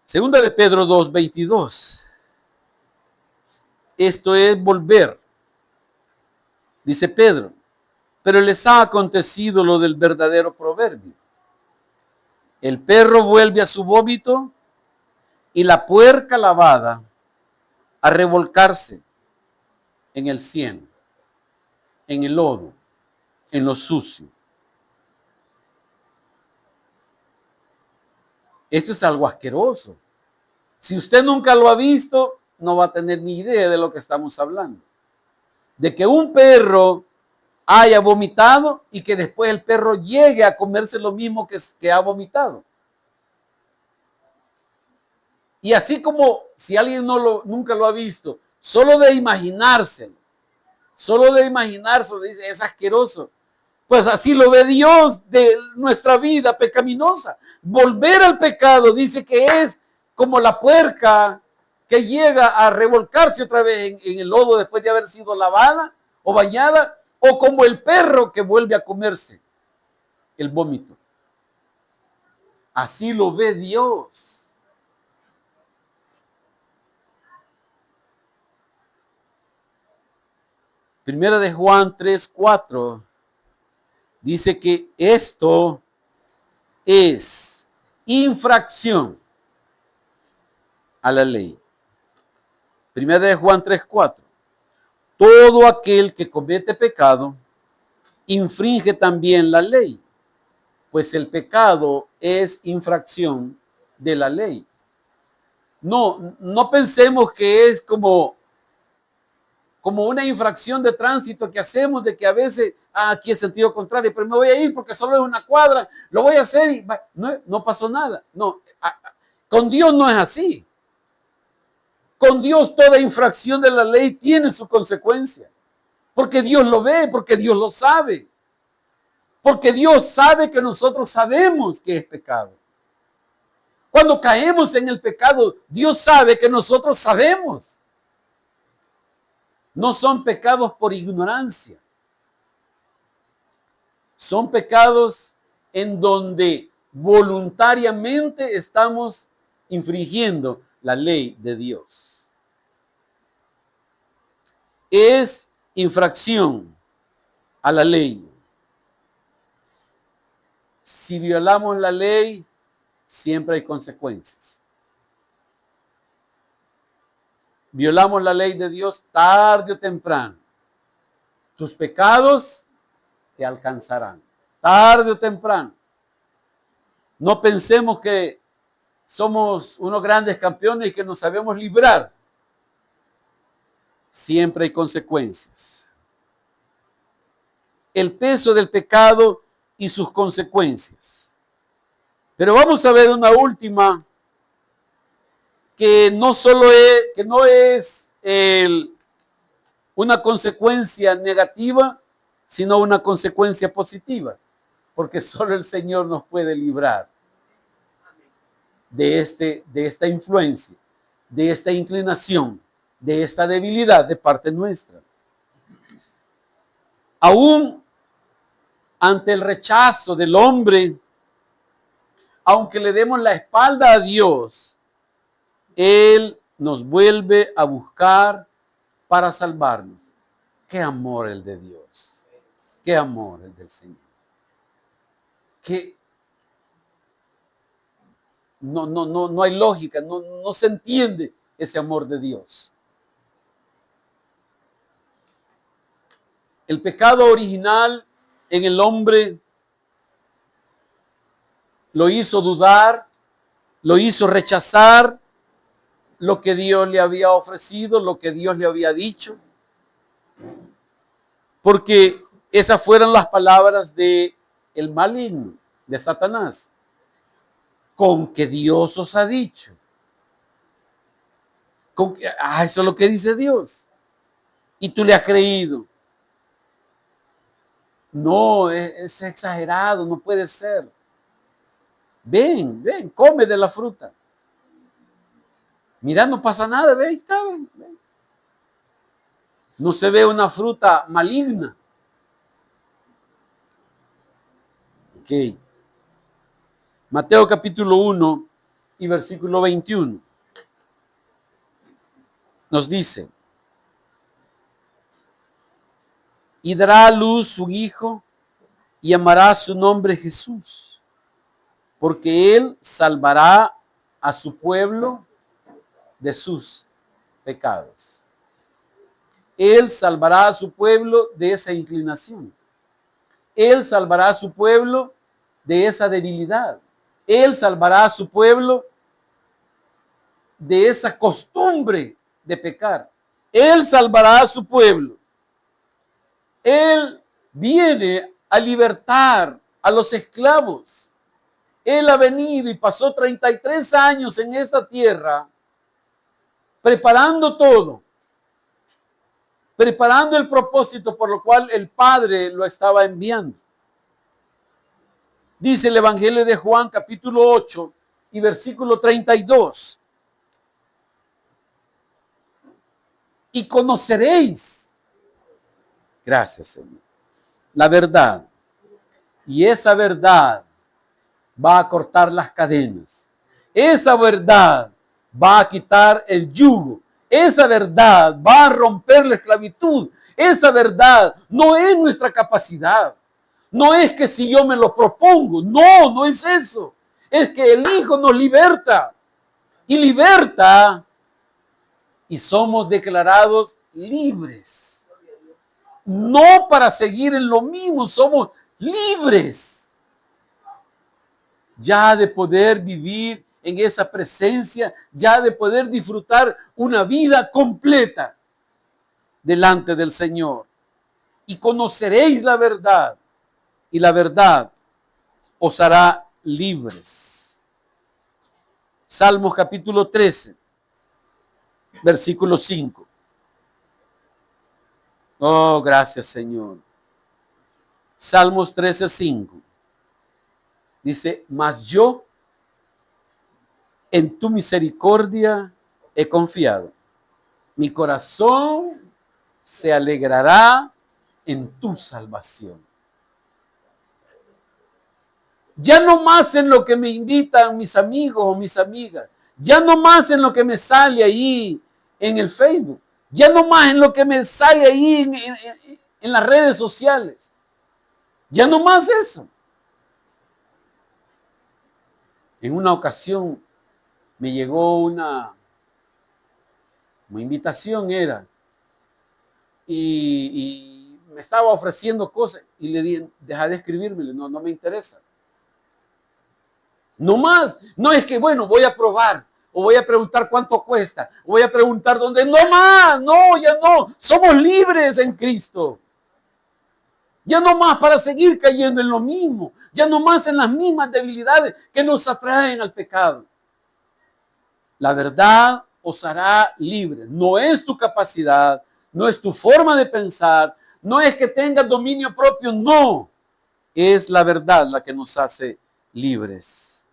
Segunda de Pedro 2, 22. Esto es volver. Dice Pedro, pero les ha acontecido lo del verdadero proverbio. El perro vuelve a su vómito y la puerca lavada a revolcarse en el cieno, en el lodo, en lo sucio. Esto es algo asqueroso. Si usted nunca lo ha visto, no va a tener ni idea de lo que estamos hablando. De que un perro haya vomitado y que después el perro llegue a comerse lo mismo que ha vomitado. Y así como si alguien nunca lo ha visto, solo de imaginárselo, dice, es asqueroso. Pues así lo ve Dios de nuestra vida pecaminosa. Volver al pecado dice que es como la puerca que llega a revolcarse otra vez en el lodo después de haber sido lavada o bañada, o como el perro que vuelve a comerse el vómito. Así lo ve Dios. Primera de Juan 3:4 dice que esto es infracción a la ley. Primera de Juan 3:4. Todo aquel que comete pecado infringe también la ley, pues el pecado es infracción de la ley. No pensemos que es como una infracción de tránsito que hacemos, de que a veces, aquí es sentido contrario, pero me voy a ir porque solo es una cuadra, lo voy a hacer y no pasó nada. No, con Dios no es así. Con Dios toda infracción de la ley tiene su consecuencia, porque Dios lo ve, porque Dios lo sabe, porque Dios sabe que nosotros sabemos que es pecado. Cuando caemos en el pecado, Dios sabe que nosotros sabemos. No son pecados por ignorancia. Son pecados en donde voluntariamente estamos infringiendo la ley de Dios. Es infracción a la ley. Si violamos la ley, siempre hay consecuencias. Violamos la ley de Dios tarde o temprano. Tus pecados te alcanzarán, tarde o temprano. No pensemos que somos unos grandes campeones y que nos sabemos librar. Siempre hay consecuencias. El peso del pecado y sus consecuencias. Pero vamos a ver una última que no es una consecuencia negativa, sino una consecuencia positiva, porque solo el Señor nos puede librar de esta influencia, de esta inclinación, de esta debilidad de parte nuestra. Aún ante el rechazo del hombre, aunque le demos la espalda a Dios, Él nos vuelve a buscar para salvarnos. Qué amor el de Dios. Qué amor el del Señor. Que no hay lógica, no se entiende ese amor de Dios. El pecado original en el hombre lo hizo dudar, lo hizo rechazar lo que Dios le había ofrecido, lo que Dios le había dicho. Porque esas fueron las palabras de el maligno, de Satanás. Con que Dios os ha dicho. Eso es lo que dice Dios. Y tú le has creído. No, es exagerado, no puede ser. Ven, come de la fruta. Mira, no pasa nada, ve, está, ven. No se ve una fruta maligna. Ok. Mateo capítulo 1 y versículo 21. Nos dice: y dará a luz su hijo y llamará su nombre Jesús, porque él salvará a su pueblo de sus pecados. Él salvará a su pueblo de esa inclinación. Él salvará a su pueblo de esa debilidad. Él salvará a su pueblo de esa costumbre de pecar. Él salvará a su pueblo. Él viene a libertar a los esclavos. Él ha venido y pasó 33 años en esta tierra preparando todo, preparando el propósito por lo cual el Padre lo estaba enviando. Dice el Evangelio de Juan, capítulo 8 y versículo 32. Y conoceréis, gracias Señor, la verdad. Y esa verdad va a cortar las cadenas. Esa verdad va a quitar el yugo. Esa verdad va a romper la esclavitud. Esa verdad no es nuestra capacidad. No es que si yo me lo propongo, no, no es eso. Es que el Hijo nos liberta y liberta y somos declarados libres. No para seguir en lo mismo, somos libres ya de poder vivir en esa presencia, ya de poder disfrutar una vida completa delante del Señor. Y conoceréis la verdad, y la verdad os hará libres. Salmos capítulo 13, versículo 5. Oh, gracias, Señor. Salmos 13, 5. Dice, mas yo en tu misericordia he confiado. Mi corazón se alegrará en tu salvación. Ya no más en lo que me invitan mis amigos o mis amigas. Ya no más en lo que me sale ahí en el Facebook. Ya no más en lo que me sale ahí en las redes sociales. Ya no más eso. En una ocasión me llegó una invitación era y me estaba ofreciendo cosas y le dije, deja de escribirme, no me interesa. No más, no es que bueno, voy a probar o voy a preguntar cuánto cuesta, o voy a preguntar dónde, no más, no, ya no, somos libres en Cristo. Ya no más para seguir cayendo en lo mismo, ya no más en las mismas debilidades que nos atraen al pecado. La verdad os hará libres. No es tu capacidad, no es tu forma de pensar, no es que tengas dominio propio, no. Es la verdad la que nos hace libres.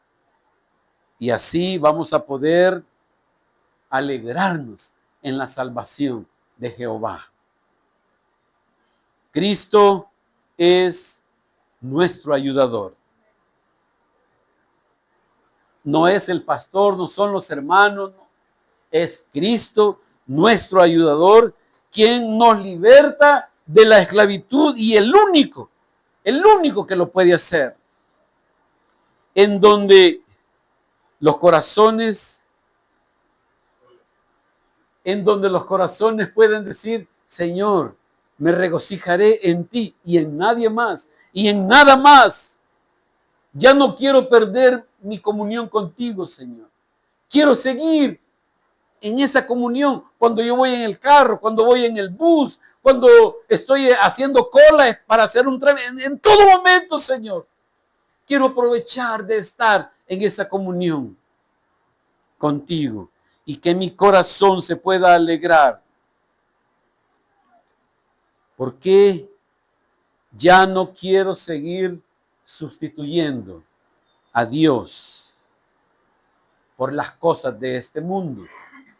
Y así vamos a poder alegrarnos en la salvación de Jehová. Cristo es nuestro ayudador. No es el pastor, no son los hermanos, no. Es Cristo nuestro ayudador, quien nos liberta de la esclavitud y el único que lo puede hacer. En donde los corazones pueden decir, Señor, me regocijaré en ti y en nadie más y en nada más. Ya no quiero perder mi comunión contigo, Señor. Quiero seguir en esa comunión cuando yo voy en el carro, cuando voy en el bus, cuando estoy haciendo cola para hacer un trámite. En todo momento, Señor, quiero aprovechar de estar en esa comunión contigo y que mi corazón se pueda alegrar. Porque ya no quiero seguir sustituyendo a Dios por las cosas de este mundo,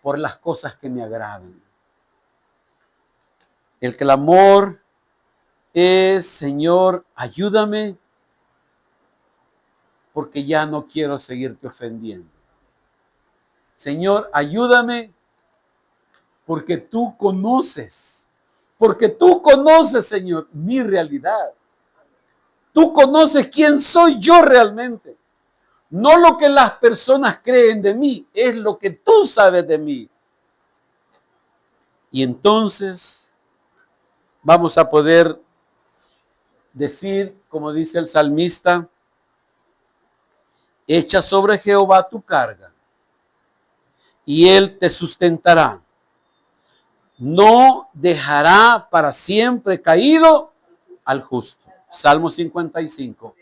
por las cosas que me agradan. El clamor es, Señor, ayúdame, porque ya no quiero seguirte ofendiendo. Señor, ayúdame, porque tú conoces, Señor, mi realidad. Tú conoces quién soy yo realmente. No lo que las personas creen de mí, es lo que tú sabes de mí. Y entonces vamos a poder decir, como dice el salmista, echa sobre Jehová tu carga y él te sustentará. No dejará para siempre caído al justo. Salmo 55,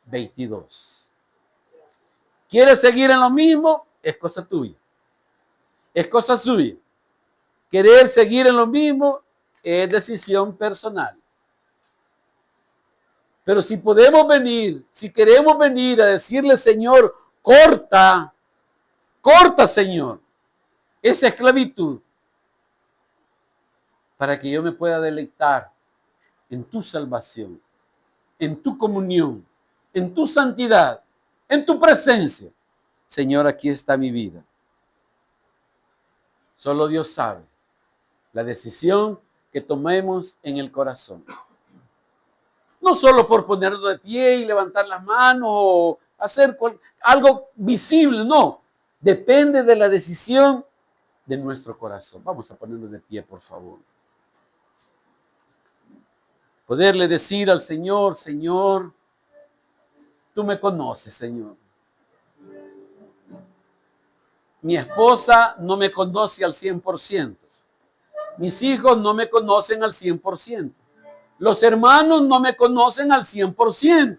22. ¿Quieres seguir en lo mismo? Es cosa tuya. Es cosa suya. Querer seguir en lo mismo es decisión personal. Pero si podemos venir, si queremos venir a decirle, Señor, corta, Señor, esa esclavitud, para que yo me pueda deleitar en tu salvación, en tu comunión, en tu santidad, en tu presencia. Señor, aquí está mi vida. Solo Dios sabe la decisión que tomemos en el corazón. No solo por ponernos de pie y levantar las manos o hacer algo visible, no. Depende de la decisión de nuestro corazón. Vamos a ponernos de pie, por favor. Poderle decir al Señor, Señor, tú me conoces, Señor. Mi esposa no me conoce al 100%. Mis hijos no me conocen al 100%. Los hermanos no me conocen al 100%.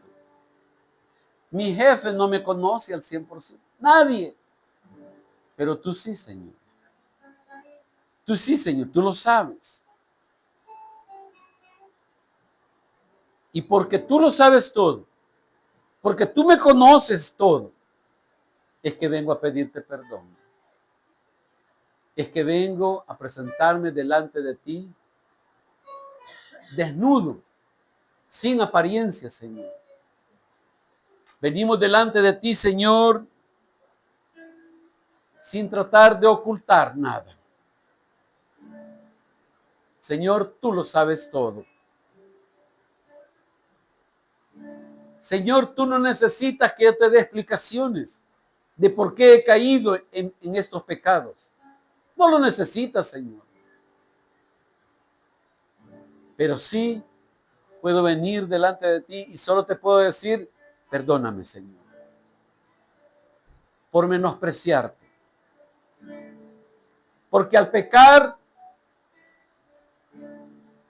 Mi jefe no me conoce al 100%. Nadie. Pero tú sí, Señor. Tú sí, Señor. Tú lo sabes. Y porque tú lo sabes todo, porque tú me conoces todo, es que vengo a pedirte perdón. Es que vengo a presentarme delante de ti desnudo, sin apariencia, Señor. Venimos delante de ti, Señor, sin tratar de ocultar nada. Señor, tú lo sabes todo. Señor, tú no necesitas que yo te dé explicaciones de por qué he caído en estos pecados. No lo necesitas, Señor. Pero sí puedo venir delante de ti y solo te puedo decir, perdóname, Señor, por menospreciarte. Porque al pecar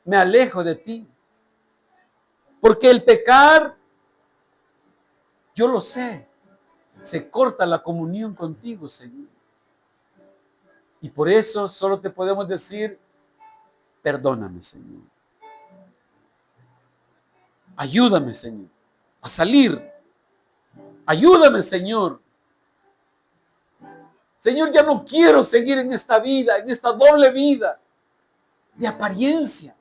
me alejo de ti. Porque el pecar, yo lo sé, se corta la comunión contigo, Señor. Y por eso solo te podemos decir, perdóname, Señor. Ayúdame, Señor, a salir. Ayúdame, Señor. Señor, ya no quiero seguir en esta vida, en esta doble vida de apariencia,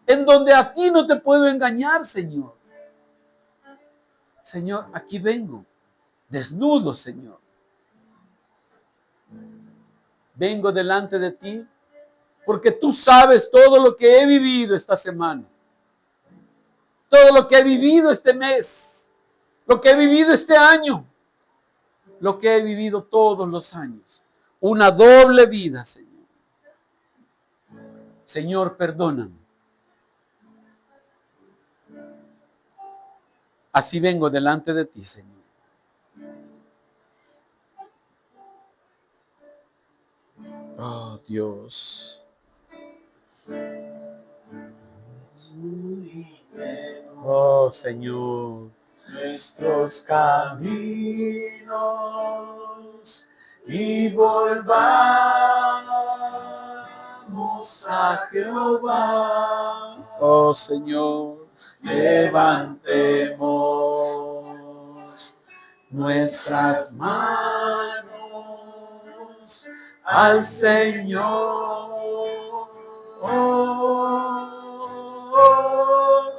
en donde a ti no te puedo engañar, Señor. Señor, aquí vengo, desnudo, Señor. Vengo delante de ti porque tú sabes todo lo que he vivido esta semana, todo lo que he vivido este mes, lo que he vivido este año, lo que he vivido todos los años. Una doble vida, Señor. Señor, perdóname. Así vengo delante de ti, Señor. Oh, Dios. Oh, Señor.
Nuestros caminos y volvamos a Jehová.
Oh, Señor.
Levantemos nuestras manos al Señor.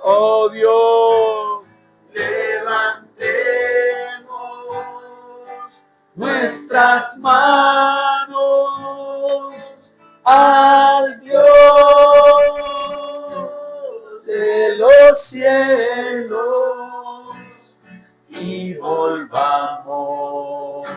Oh, Dios.
Levantemos nuestras manos al Dios de los cielos y volvamos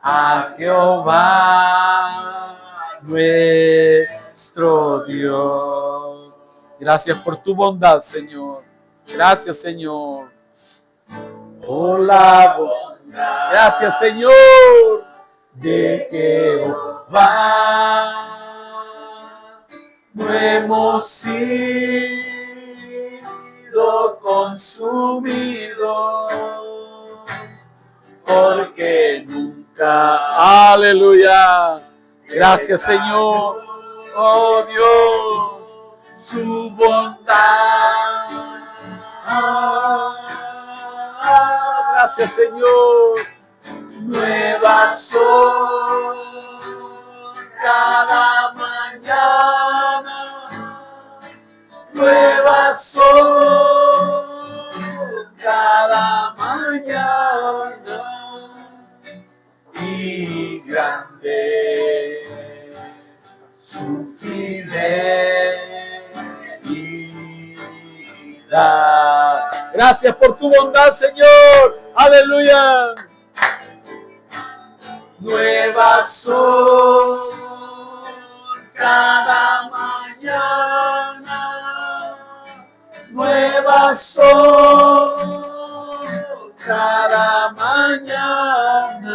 a Jehová nuestro Dios.
Gracias por tu bondad, Señor. Gracias, Señor.
Por la bondad
Gracias, Señor.
de Jehová no hemos sido consumidos, porque nunca.
Aleluya. Gracias, Señor. Oh, Dios.
Su bondad.
Gracias, Señor.
Nuevas son cada mañana, nuevas son cada mañana, y grande su fidelidad.
Gracias por tu bondad, Señor. Aleluya.
Nuevas son cada mañana, nuevas son cada mañana,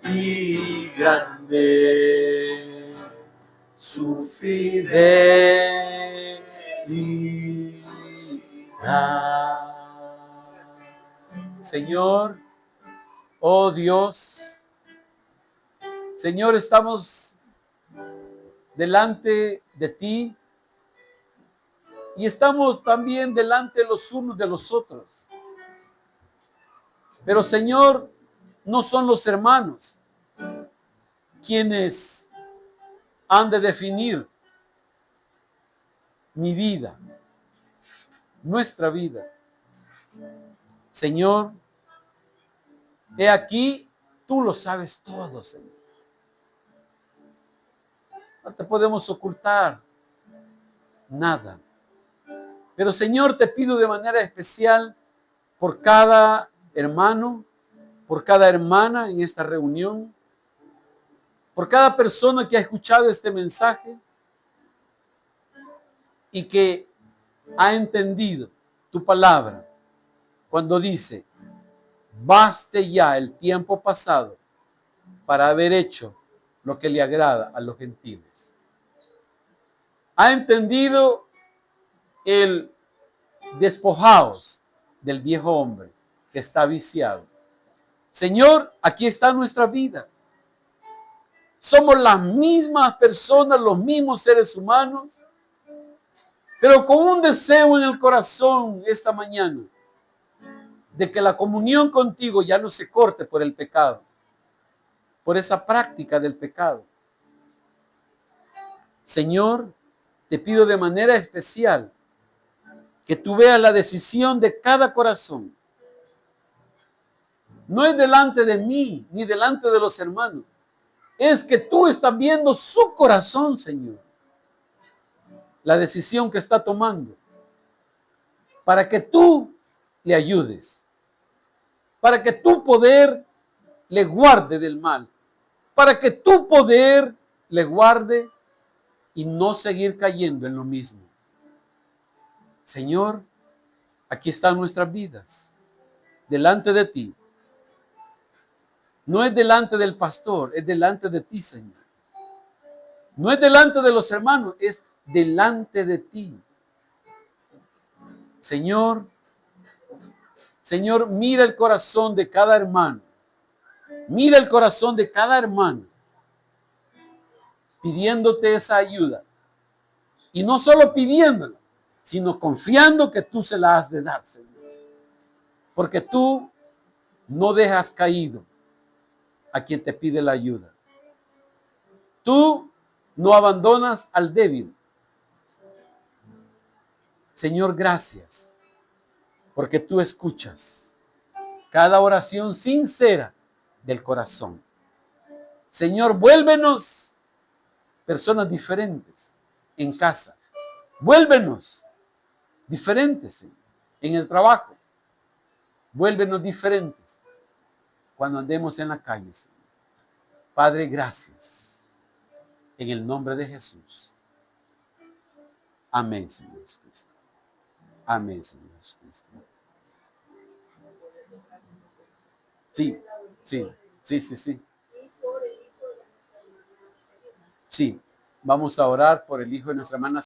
y grande su fidelidad.
Señor, oh Dios, Señor, estamos delante de ti y estamos también delante los unos de los otros. Pero Señor, no son los hermanos quienes han de definir mi vida, nuestra vida. Señor, he aquí, tú lo sabes todo, Señor. No te podemos ocultar nada. Pero Señor, te pido de manera especial por cada hermano, por cada hermana en esta reunión, por cada persona que ha escuchado este mensaje y que ha entendido tu palabra cuando dice, baste ya el tiempo pasado para haber hecho lo que le agrada a los gentiles. Ha entendido el despojaos del viejo hombre que está viciado. Señor, aquí está nuestra vida. Somos las mismas personas, los mismos seres humanos, pero con un deseo en el corazón esta mañana de que la comunión contigo ya no se corte por el pecado, por esa práctica del pecado. Señor, te pido de manera especial que tú veas la decisión de cada corazón. No es delante de mí ni delante de los hermanos. Es que tú estás viendo su corazón, Señor. La decisión que está tomando. Para que tú le ayudes. Para que tu poder le guarde del mal. Para que tu poder le guarde y no seguir cayendo en lo mismo. Señor, aquí están nuestras vidas. Delante de ti. No es delante del pastor, es delante de ti, Señor. No es delante de los hermanos, es delante de ti. Señor, Señor, mira el corazón de cada hermano. Mira el corazón de cada hermano. Pidiéndote esa ayuda. Y no solo pidiéndola, sino confiando que tú se la has de dar, Señor. Porque tú no dejas caído a quien te pide la ayuda. Tú no abandonas al débil. Señor, gracias, porque tú escuchas cada oración sincera del corazón. Señor, vuélvenos personas diferentes en casa. Vuélvenos diferentes, Señor, en el trabajo. Vuélvenos diferentes cuando andemos en la calle, Señor. Padre, gracias. En el nombre de Jesús. Amén, Señor Jesucristo. Amén, Señor Jesucristo. Sí, sí, sí, sí, sí. Sí, vamos a orar por el hijo de nuestra hermana